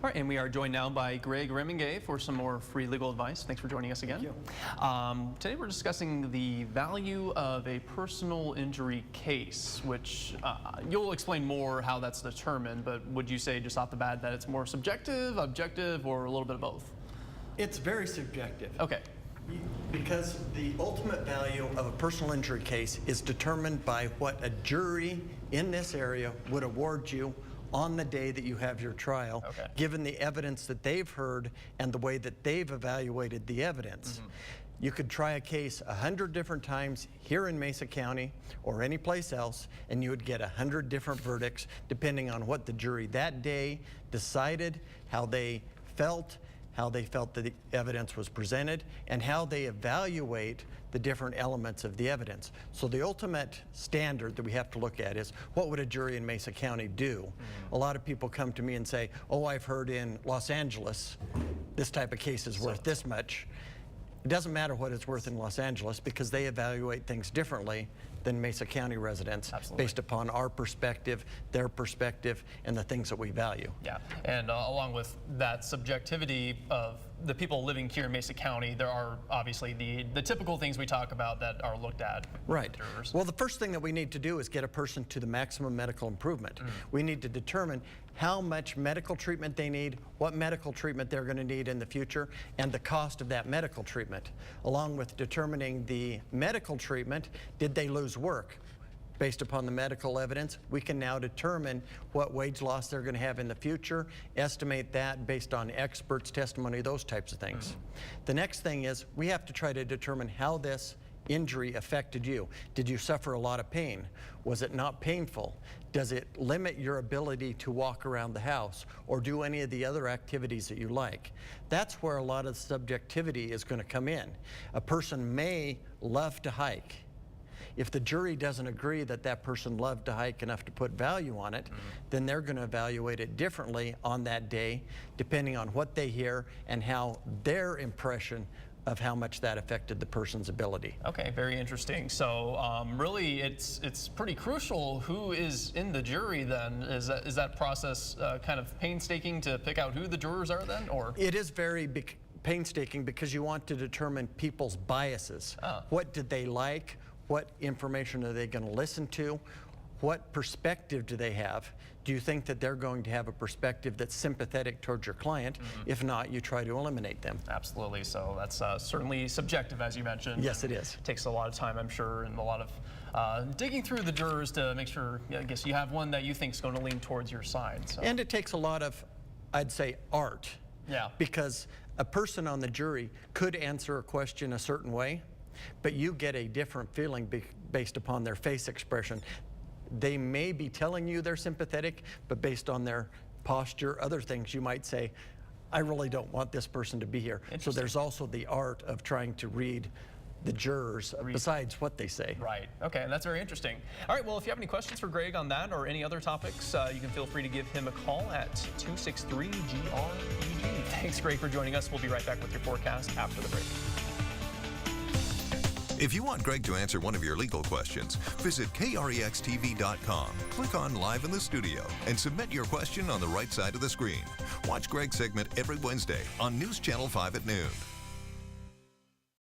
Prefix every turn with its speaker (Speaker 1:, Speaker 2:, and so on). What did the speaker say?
Speaker 1: All right, and we are joined now by Greg Remmenga for some more free legal advice. Thanks for joining us again.
Speaker 2: Thank you.
Speaker 1: Today we're discussing the value of a personal injury case, which you'll explain more how that's determined, but would you say just off the bat that it's more subjective, objective, or a little bit of both?
Speaker 2: It's very subjective.
Speaker 1: Okay.
Speaker 2: Because the ultimate value of a personal injury case is determined by what a jury in this area would award you on the day that you have your trial, given the evidence that they've heard and the way that they've evaluated the evidence. You could try a case 100 different times here in Mesa County or any place else, and you would get 100 different verdicts depending on what the jury that day decided, how they felt that the evidence was presented, and how they evaluate the different elements of the evidence. So the ultimate standard that we have to look at is, what would a jury in Mesa County do? A lot of people come to me and say, oh, I've heard in Los Angeles this type of case is worth this much. It doesn't matter what it's worth in Los Angeles because they evaluate things differently than Mesa County residents based upon our perspective, their perspective, and the things that we value.
Speaker 1: Yeah, and along with that subjectivity of the people living here in Mesa County, there are obviously the typical things we talk about that are looked at.
Speaker 2: Right. Well, the first thing that we need to do is get a person to the maximum medical improvement. We need to determine how much medical treatment they need, what medical treatment they're going to need in the future, and the cost of that medical treatment. Along with determining the medical treatment, did they lose work? Based upon the medical evidence, we can now determine what wage loss they're going to have in the future, estimate that based on experts' testimony, those types of things. The next thing is we have to try to determine how this injury affected you. Did you suffer a lot of pain? Was it not painful? Does it limit your ability to walk around the house or do any of the other activities that you like? That's where a lot of subjectivity is going to come in. A person may love to hike. If the jury doesn't agree that that person loved to hike enough to put value on it, then they're going to evaluate it differently on that day, depending on what they hear and how their impression of how much that affected the person's ability.
Speaker 1: Okay, very interesting. So really it's pretty crucial who is in the jury then. Is that process kind of painstaking to pick out who the jurors are then, or?
Speaker 2: It is very painstaking because you want to determine people's biases. What did they like? What information are they going to listen to? What perspective do they have? Do you think that they're going to have a perspective that's sympathetic towards your client? If not, you try to eliminate them.
Speaker 1: Absolutely. So that's certainly subjective, as you mentioned.
Speaker 2: Yes, it is.
Speaker 1: It takes a lot of time, I'm sure, and a lot of digging through the jurors to make sure, I guess, you have one that you think is going to lean towards your side. So.
Speaker 2: And it takes a lot of, I'd say, art.
Speaker 1: Yeah.
Speaker 2: Because a person on the jury could answer a question a certain way, but you get a different feeling based upon their face expression. They may be telling you they're sympathetic, but based on their posture, other things, you might say, I really don't want this person to be here. So there's also the art of trying to read the jurors besides what they say.
Speaker 1: Right. Okay, that's very interesting. All right, well, if you have any questions for Greg on that or any other topics, you can feel free to give him a call at 263-GREG. Thanks, Greg, for joining us. We'll be right back with your forecast after the break.
Speaker 3: If you want Greg to answer one of your legal questions, visit KREXTV.com, click on Live in the Studio, and submit your question on the right side of the screen. Watch Greg's segment every Wednesday on News Channel 5 at noon.